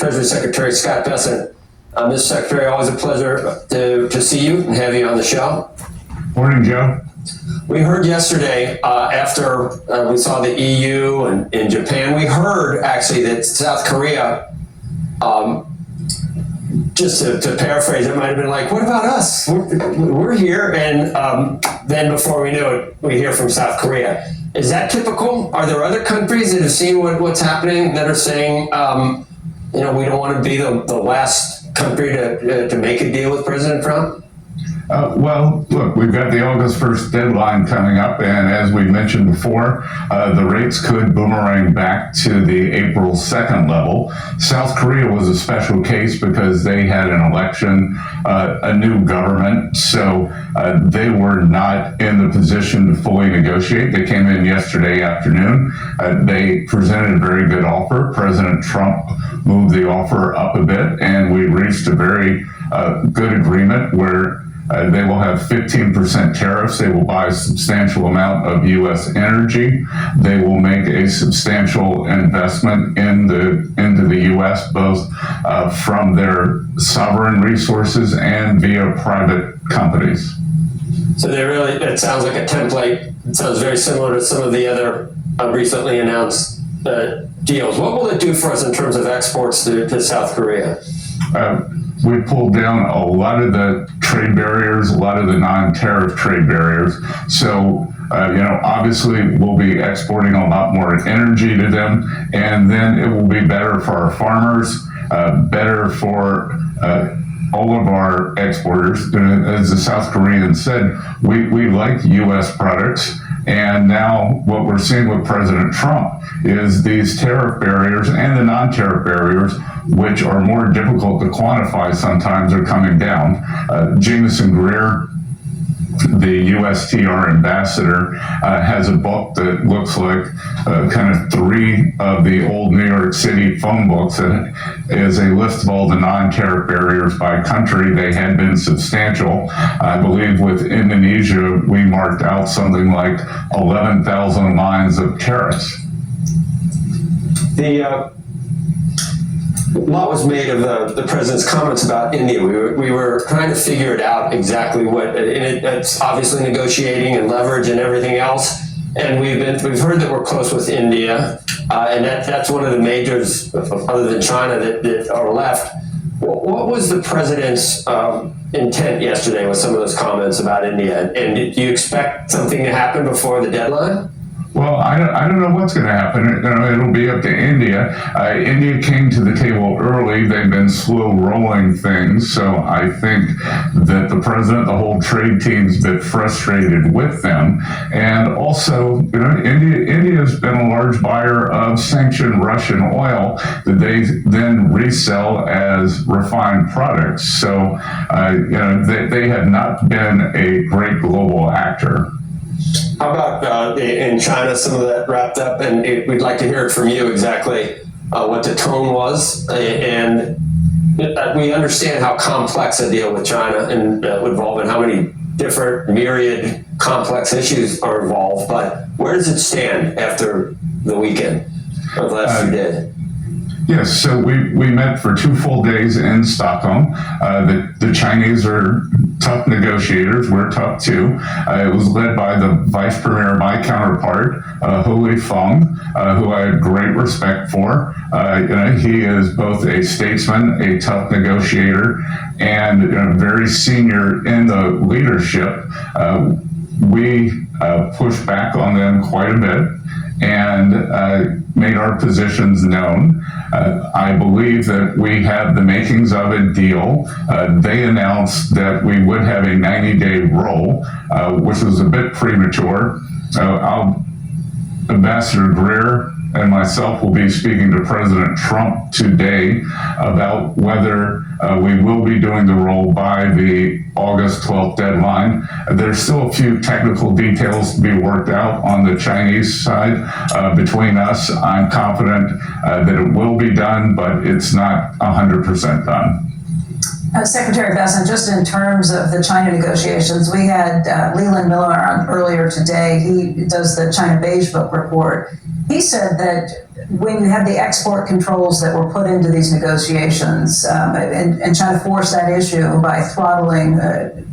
Treasury Secretary Scott Bessent. Mr. Secretary, always a pleasure to see you and have you on the show. Morning, Joe. We heard yesterday after we saw the EU and in Japan, we heard actually that South Korea, just to paraphrase, it might have been like, what about us? We're here. And then before we knew it, we hear from South Korea. Is that typical? Are there other countries that have seen what's happening that are saying, we don't want to be the last country to make a deal with President Trump? Well, look, we've got the August 1st deadline coming up, and as we mentioned before, the rates could boomerang back to the April 2nd level. South Korea was a special case because they had an election, a new government, so they were not in the position to fully negotiate. They came in yesterday afternoon. They presented a very good offer. President Trump moved the offer up a bit, and we reached a very good agreement where they will have 15% tariffs. They will buy a substantial amount of U.S. energy. They will make a substantial investment into the U.S., both from their sovereign resources and via private companies. So it sounds like a template. It sounds very similar to some of the other recently announced deals. What will it do for us in terms of exports to South Korea? We pulled down a lot of the trade barriers, a lot of the non-tariff trade barriers. So, obviously we'll be exporting a lot more energy to them, and then it will be better for our farmers, better for all of our exporters. As the South Koreans said, we like U.S. products. And now what we're seeing with President Trump is these tariff barriers and the non-tariff barriers, which are more difficult to quantify sometimes, are coming down. Jameson Greer, the USTR ambassador, has a book that looks like kind of three of the old New York City phone books, and is a list of all the non-tariff barriers by country. They had been substantial. I believe with Indonesia, we marked out something like 11,000 lines of tariffs. A lot was made of the president's comments about India. We were trying to figure it out exactly what, and it's obviously negotiating and leverage and everything else. And we've heard that we're close with India, and that's one of the majors, other than China, that are left. What was the president's intent yesterday with some of those comments about India? And do you expect something to happen before the deadline? Well, I don't know what's going to happen. It'll be up to India. India came to the table early. They've been slow rolling things. So I think that the president, the whole trade team's been frustrated with them. And also, India has been a large buyer of sanctioned Russian oil that they then resell as refined products. So, they have not been a great global actor. How about in China, some of that wrapped up, and we'd like to hear it from you exactly what the tone was, and we understand how complex a deal with China and would involve and how many different myriad complex issues are involved, but where does it stand after the weekend of the last few days? Yes, so we met for 2 full days in Stockholm. The Chinese are tough negotiators. We're tough too. It was led by the vice premier, my counterpart, Hu Feng, who I have great respect for. He is both a statesman, a tough negotiator, and very senior in the leadership. We pushed back on them quite a bit and made our positions known. I believe that we have the makings of a deal. They announced that we would have a 90-day roll, which was a bit premature. Ambassador Greer and myself will be speaking to President Trump today about whether we will be doing the roll by the August 12th deadline. There's still a few technical details to be worked out on the Chinese side. Between us, I'm confident that it will be done, but it's not 100% done. Secretary Bessent, just in terms of the China negotiations, we had Leland Miller on earlier today. He does the China Beige Book report. He said that when you had the export controls that were put into these negotiations, and China forced that issue by throttling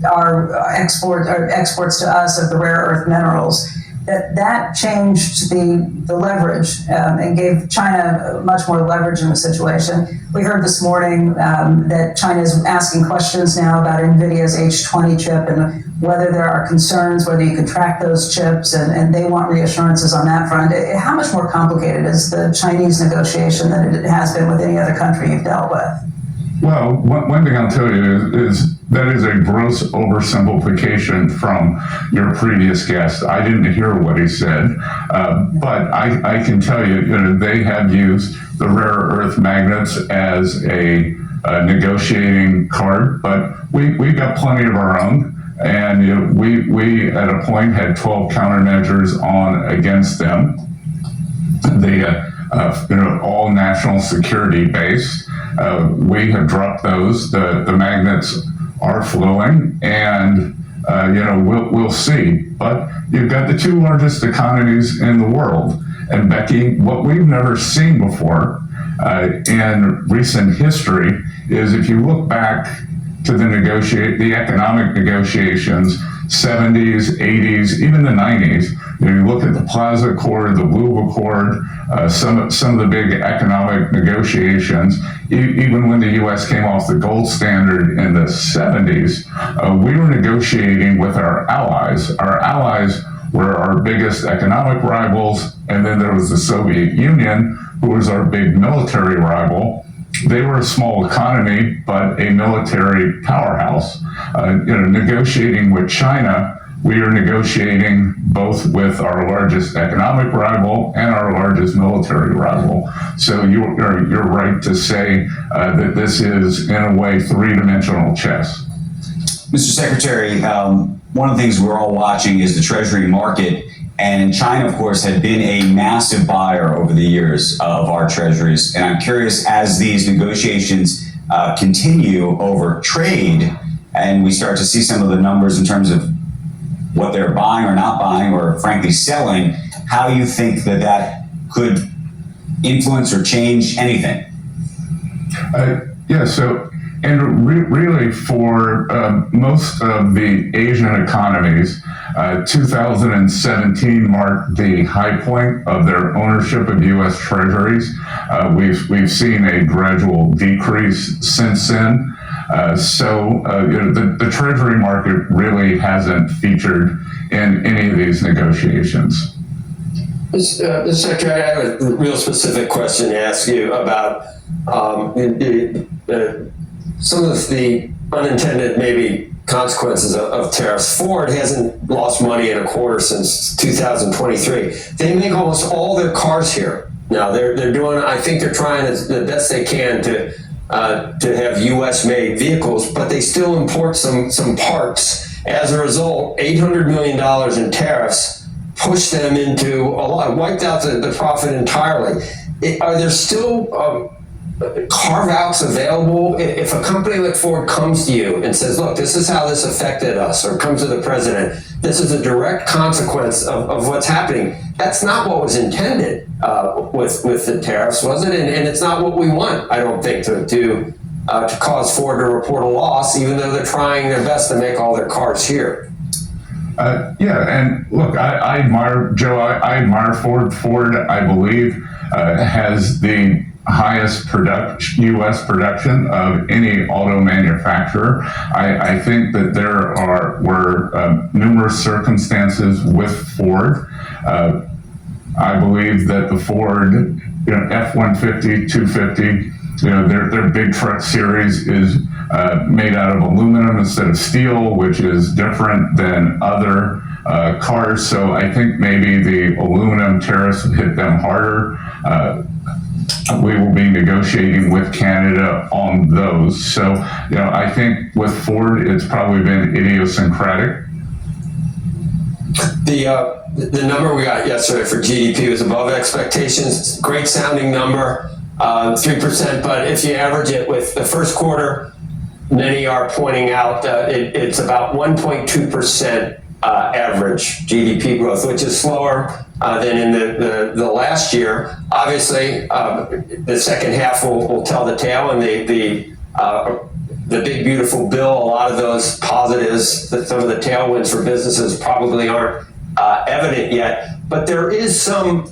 our exports to us of the rare earth minerals, that changed the leverage and gave China much more leverage in the situation. We heard this morning that China is asking questions now about NVIDIA's H20 chip and whether there are concerns, whether you can track those chips, and they want reassurances on that front. How much more complicated is the Chinese negotiation than it has been with any other country you've dealt with? Well, one thing I'll tell you is that is a gross oversimplification from your previous guest. I didn't hear what he said, but I can tell you, they have used the rare earth magnets as a negotiating card, but we've got plenty of our own. And we at a point had 12 countermeasures on against them. All national security based. We have dropped those. The magnets are flowing, and we'll see. But you've got the two largest economies in the world, and Becky, what we've never seen before in recent history is if you look back to the economic negotiations, 70s, 80s, even the 90s. You look at the Plaza Accord, the Blue Accord, some of the big economic negotiations. Even when the U.S. came off the gold standard in the 70s, we were negotiating with our allies. Our allies were our biggest economic rivals, and then there was the Soviet Union, who was our big military rival. They were a small economy, but a military powerhouse. Negotiating with China, we are negotiating both with our largest economic rival and our largest military rival. So you're right to say that this is, in a way, three-dimensional chess. Mr. Secretary, one of the things we're all watching is the Treasury market. And China, of course, had been a massive buyer over the years of our treasuries. And I'm curious, as these negotiations continue over trade, and we start to see some of the numbers in terms of what they're buying or not buying, or frankly selling, how you think that could influence or change anything? Really for most of the Asian economies, 2017 marked the high point of their ownership of U.S. treasuries. We've seen a gradual decrease since then. The treasury market really hasn't featured in any of these negotiations. Mr. Secretary, I have a real specific question to ask you about some of the unintended maybe consequences of tariffs. Ford hasn't lost money in a quarter since 2023. They make almost all their cars here. Now they're doing, I think they're trying the best they can to have U.S. made vehicles, but they still import some parts. As a result, $800 million in tariffs pushed them into wiped out the profit entirely. Are there still carve-outs available? If a company like Ford comes to you and says, look, this is how this affected us, or comes to the president, this is a direct consequence of what's happening. That's not what was intended with the tariffs, was it? And it's not what we want, I don't think, to cause Ford to report a loss, even though they're trying their best to make all their cars here. And look, I admire, Joe, I admire Ford. Ford, I believe, has the highest U.S. production of any auto manufacturer. I think that there were numerous circumstances with Ford. I believe that the Ford F-150, 250, their big truck series is made out of aluminum instead of steel, which is different than other cars. So I think maybe the aluminum tariffs hit them harder. We will be negotiating with Canada on those. So, I think with Ford, it's probably been idiosyncratic. The number we got yesterday for GDP was above expectations. Great sounding number, 3%. But if you average it with the first quarter, many are pointing out it's about 1.2% average GDP growth, which is slower than in the last year. Obviously, the second half will tell the tale, and the big beautiful bill, a lot of those positives, some of the tailwinds for businesses probably aren't evident yet, but there is some,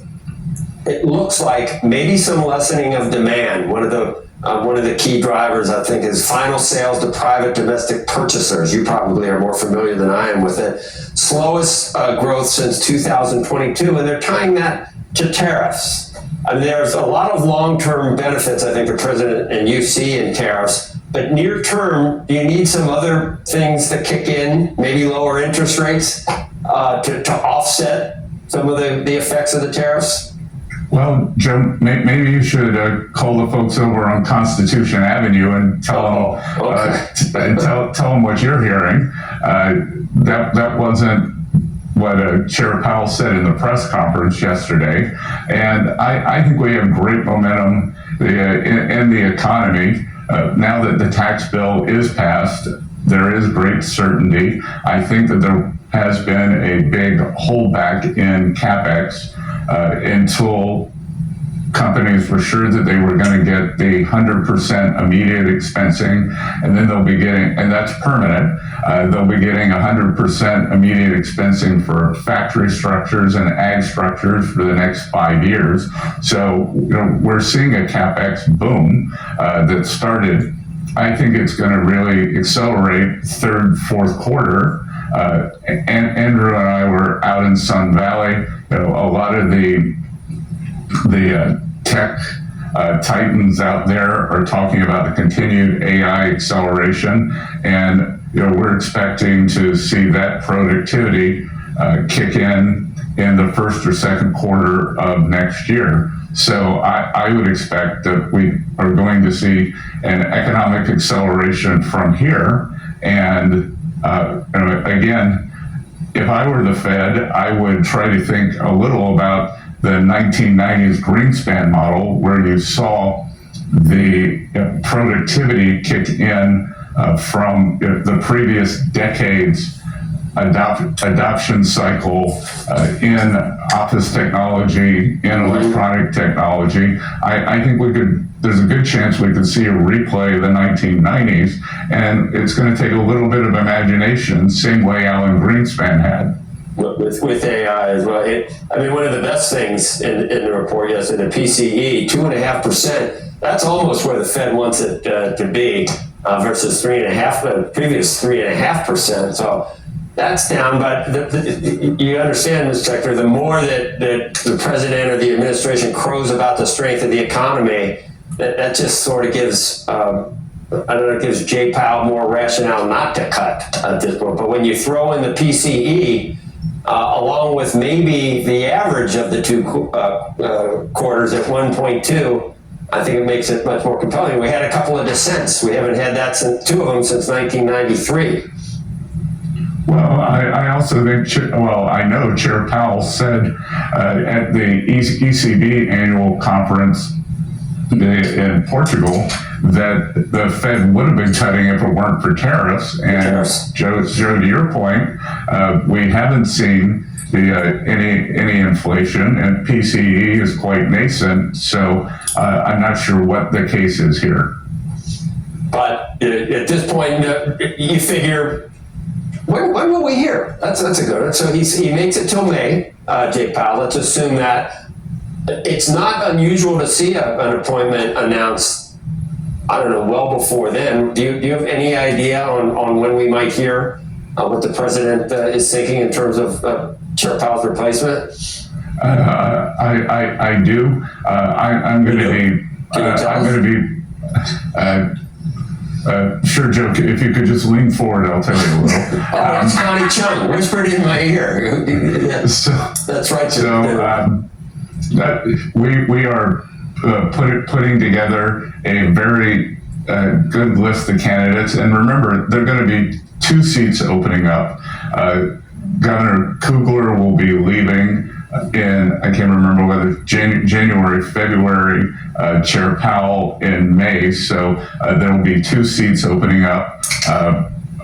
it looks like maybe some lessening of demand. One of the key drivers, I think, is final sales to private domestic purchasers. You probably are more familiar than I am with it. Slowest growth since 2022, and they're tying that to tariffs. I mean, there's a lot of long-term benefits, I think, the president and you see in tariffs, but near term, do you need some other things to kick in, maybe lower interest rates to offset some of the effects of the tariffs? Well, Joe, maybe you should call the folks over on Constitution Avenue and tell them tell them what you're hearing. That wasn't what Chair Powell said in the press conference yesterday, and I think we have great momentum in the economy now that the tax bill is passed. There is great certainty. I think that there has been a big holdback in CapEx until companies were sure that they were going to get the 100% immediate expensing, and then they'll be getting, and that's permanent, they'll be getting 100% immediate expensing for factory structures and ag structures for the next 5 years. So we're seeing a CapEx boom that started. I think it's going to really accelerate third, fourth quarter. And Andrew and I were out in Sun Valley. A lot of the tech titans out there are talking about the continued AI acceleration, and we're expecting to see that productivity kick in the first or second quarter of next year. So I would expect that we are going to see an economic acceleration from here. And again, if I were the Fed, I would try to think a little about the 1990s Greenspan model, where you saw the productivity kick in from the previous decades adoption cycle in office technology, in electronic technology. I think there's a good chance we could see a replay of the 1990s, and it's going to take a little bit of imagination, same way Alan Greenspan had. With AI as well. I mean, one of the best things in the report yesterday, the PCE, 2.5%, that's almost where the Fed wants it to be versus 3.5%, previous 3.5%. So that's down, but you understand, Mr. Secretary, the more that the president or the administration crows about the strength of the economy, that just sort of gives, it gives Jay Powell more rationale not to cut at this point. But when you throw in the PCE, along with maybe the average of the two quarters at 1.2, I think it makes it much more compelling. We had a couple of dissents. We haven't had that two of them since 1993. Well, I also think, I know Chair Powell said at the ECB annual conference in Portugal that the Fed would have been cutting if it weren't for tariffs. And Joe, to your point, we haven't seen any inflation, and PCE is quite nascent. So I'm not sure what the case is here. But at this point, you figure, when will we hear? That's a good one. So he makes it till May, Jay Powell. Let's assume that. It's not unusual to see an appointment announced, I don't know, well before then. Do you have any idea on when we might hear what the president is thinking in terms of Chair Powell's replacement? I do. I'm going to be. Sure, Joe, if you could just lean forward, I'll tell you a little. It's Connie Chung whispered in my ear. That's right. So we are putting together a very good list of candidates. And remember, there are going to be 2 seats opening up. Governor Kugler will be leaving in, I can't remember whether January, February, Chair Powell in May. So there will be 2 seats opening up.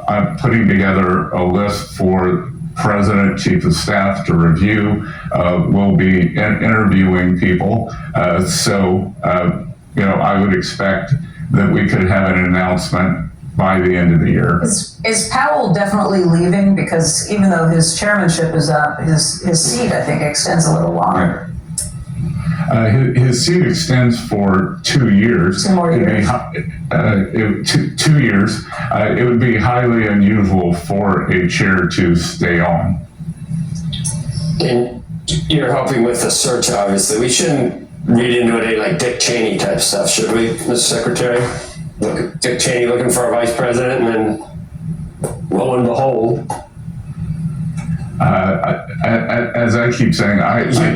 I'm putting together a list for President, Chief of Staff to review. We'll be interviewing people. I would expect that we could have an announcement by the end of the year. Is Powell definitely leaving? Because even though his chairmanship is up, his seat, I think, extends a little longer. His seat extends for 2 years. 2 more years. 2 years. It would be highly unusual for a chair to stay on. And you're helping with the search, obviously. We shouldn't read into it any like Dick Cheney type stuff, should we, Mr. Secretary? Look at Dick Cheney looking for a vice president, and then lo and behold. As I keep saying,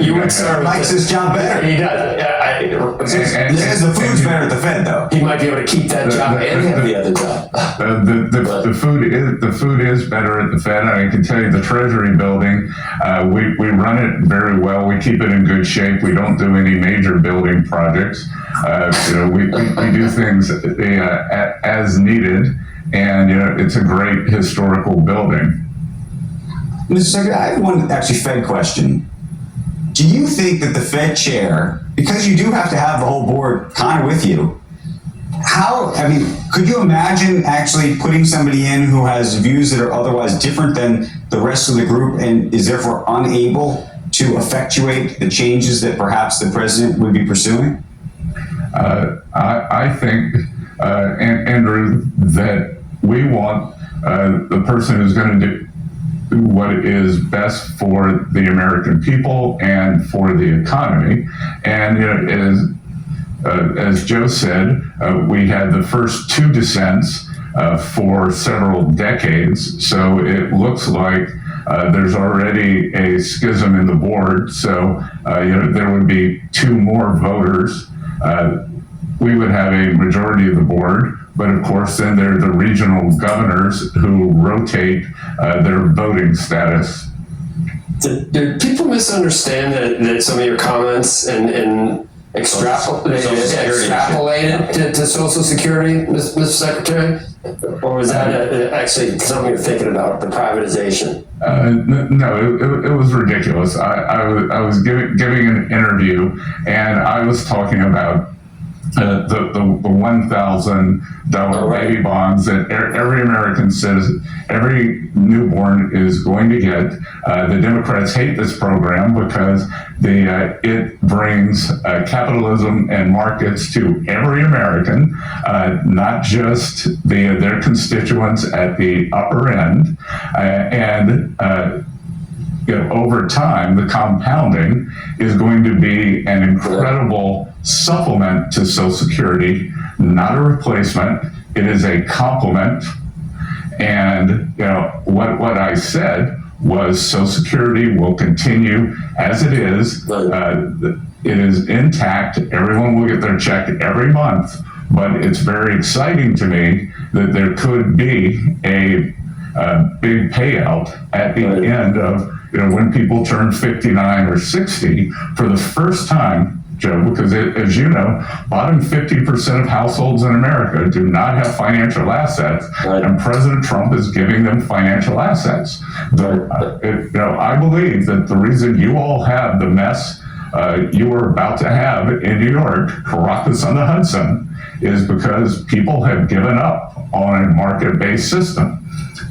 you would serve. Likes his job better. He does. The food's better at the Fed, though. He might be able to keep that job and have the other job. The food is better at the Fed, and I can tell you the Treasury building, we run it very well. We keep it in good shape. We don't do any major building projects. We do things as needed, and it's a great historical building. Mr. Secretary, I have one actually Fed question. Do you think that the Fed chair, because you do have to have the whole board kind of with you, could you imagine actually putting somebody in who has views that are otherwise different than the rest of the group and is therefore unable to effectuate the changes that perhaps the president would be pursuing? I think, Andrew, that we want the person who's going to do what is best for the American people and for the economy. And as Joe said, we had the first 2 dissents for several decades. So it looks like there's already a schism in the board. So there would be 2 more voters. We would have a majority of the board. But of course, then there are the regional governors who rotate their voting status. Do people misunderstand that some of your comments and extrapolate it to Social Security, Mr. Secretary? Or was that actually something you're thinking about, the privatization? No, it was ridiculous. I was giving an interview, and I was talking about the $1,000 baby bonds that every American citizen, every newborn is going to get. The Democrats hate this program because it brings capitalism and markets to every American, not just their constituents at the upper end. Over time, the compounding is going to be an incredible supplement to Social Security, not a replacement. It is a complement. And what I said was Social Security will continue as it is. It is intact. Everyone will get their check every month. But it's very exciting to me that there could be a big payout at the end of when people turn 59 or 60 for the first time, Joe, because as you know, bottom 50% of households in America do not have financial assets, and President Trump is giving them financial assets. I believe that the reason you all have the mess you are about to have in New York, Caracas-on-the-Hudson, is because people have given up on a market-based system.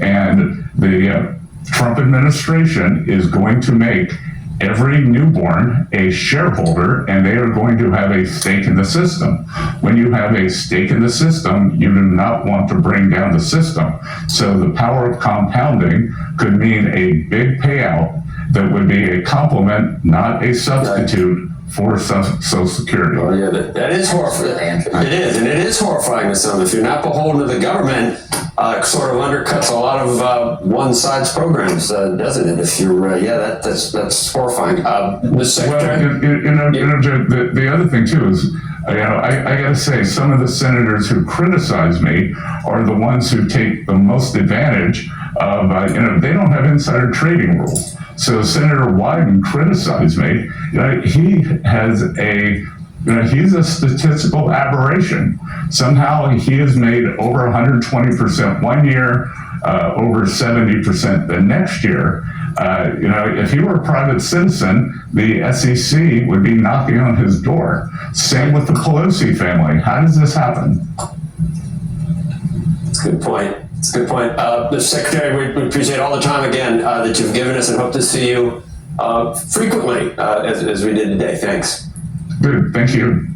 And the Trump administration is going to make every newborn a shareholder, and they are going to have a stake in the system. When you have a stake in the system, you do not want to bring down the system. So the power of compounding could mean a big payout that would be a complement, not a substitute for Social Security. Oh, yeah, that is horrifying. It is, and it is horrifying to some. If you're not beholden to the government, sort of undercuts a lot of one side's programs, doesn't it? If you're, that's horrifying. Mr. Secretary? Well, the other thing too is, I got to say, some of the senators who criticize me are the ones who take the most advantage of, they don't have insider trading rules. So Senator Wyden criticized me. He has he's a statistical aberration. Somehow he has made over 120% one year, over 70% the next year. If he were a private citizen, the SEC would be knocking on his door. Same with the Pelosi family. How does this happen? That's a good point. It's a good point. Mr. Secretary, we appreciate all the time again that you've given us and hope to see you frequently as we did today. Thanks. Good. Thank you.